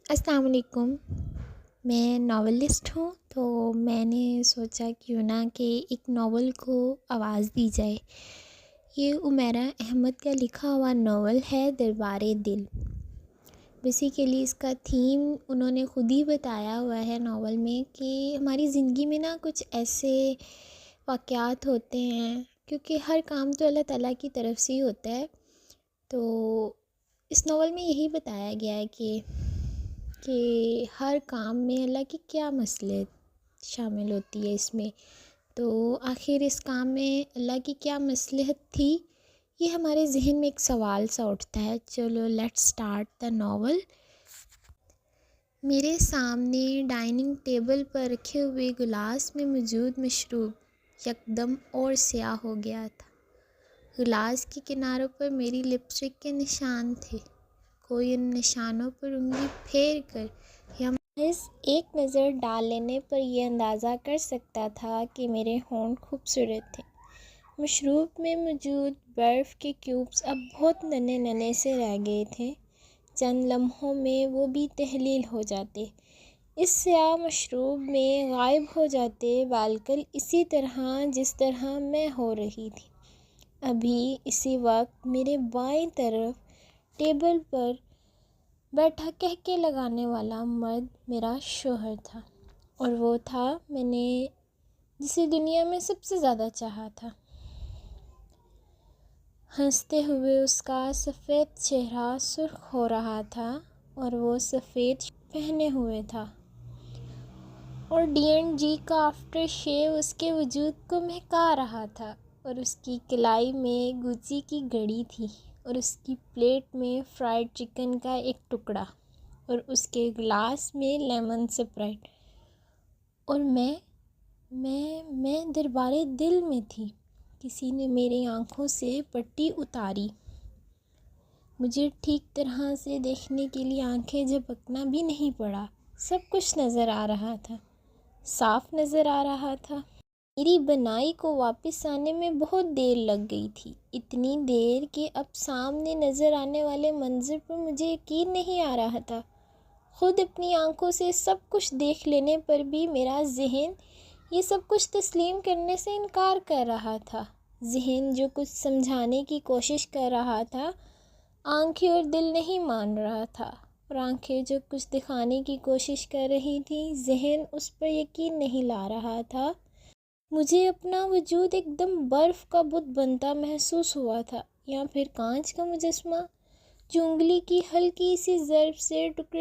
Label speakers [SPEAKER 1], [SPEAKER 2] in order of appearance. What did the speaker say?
[SPEAKER 1] السلام علیکم۔ میں ناولسٹ ہوں، تو میں نے سوچا کیوں نہ کہ ایک ناول کو آواز دی جائے۔ یہ عمیرہ احمد کا لکھا ہوا ناول ہے دربار دل۔ بیسیکلی اس کا تھیم انہوں نے خود ہی بتایا ہوا ہے ناول میں کہ ہماری زندگی میں نا کچھ ایسے واقعات ہوتے ہیں، کیونکہ ہر کام تو اللہ تعالیٰ کی طرف سے ہی ہوتا ہے۔ تو اس ناول میں یہی بتایا گیا ہے کہ ہر کام میں اللہ کی کیا مصلحت شامل ہوتی ہے اس میں۔ تو آخر اس کام میں اللہ کی کیا مصلحت تھی، یہ ہمارے ذہن میں ایک سوال سا اٹھتا ہے۔ چلو لیٹس سٹارٹ دا ناول۔ میرے سامنے ڈائننگ ٹیبل پر رکھے ہوئے گلاس میں موجود مشروب یکدم اور سیاہ ہو گیا تھا۔ گلاس کے کناروں پر میری لپسٹک کے نشان تھے۔ کوئی ان نشانوں پر انگلی پھیر کر یا محض ایک نظر ڈال لینے پر یہ اندازہ کر سکتا تھا کہ میرے ہونٹ خوبصورت تھے۔ مشروب میں موجود برف کے کیوبز اب بہت ننھے ننھے سے رہ گئے تھے، چند لمحوں میں وہ بھی تحلیل ہو جاتے، اس سیاہ مشروب میں غائب ہو جاتے، بالکل اسی طرح جس طرح میں ہو رہی تھی۔ ابھی اسی وقت میرے بائیں طرف ٹیبل پر بیٹھا کہکے لگانے والا مرد میرا شوہر تھا، اور وہ تھا میں نے جسے دنیا میں سب سے زیادہ چاہا تھا۔ ہنستے ہوئے اس کا سفید چہرہ سرخ ہو رہا تھا، اور وہ سفید پہنے ہوئے تھا، اور D&G کا آفٹر شیو اس کے وجود کو مہکا رہا تھا، اور اس کی کلائی میں گوچی کی گھڑی تھی، اور اس کی پلیٹ میں فرائیڈ چکن کا ایک ٹکڑا، اور اس کے گلاس میں لیمن سپرائٹ، اور میں دربار دل میں تھی۔ کسی نے میری آنکھوں سے پٹی اتاری۔ مجھے ٹھیک طرح سے دیکھنے کے لیے آنکھیں جھپکنا بھی نہیں پڑا۔ سب کچھ نظر آ رہا تھا، صاف نظر آ رہا تھا۔ میری بنائی کو واپس آنے میں بہت دیر لگ گئی تھی، اتنی دیر کہ اب سامنے نظر آنے والے منظر پر مجھے یقین نہیں آ رہا تھا۔ خود اپنی آنکھوں سے سب کچھ دیکھ لینے پر بھی میرا ذہن یہ سب کچھ تسلیم کرنے سے انکار کر رہا تھا۔ ذہن جو کچھ سمجھانے کی کوشش کر رہا تھا، آنکھیں اور دل نہیں مان رہا تھا، اور آنکھیں جو کچھ دکھانے کی کوشش کر رہی تھی، ذہن اس پر یقین نہیں لا رہا تھا۔ مجھے اپنا وجود ایک دم برف کا بت بنتا محسوس ہوا تھا، یا پھر کانچ کا مجسمہ جو انگلی کی ہلکی سی ضرب سے ٹکڑے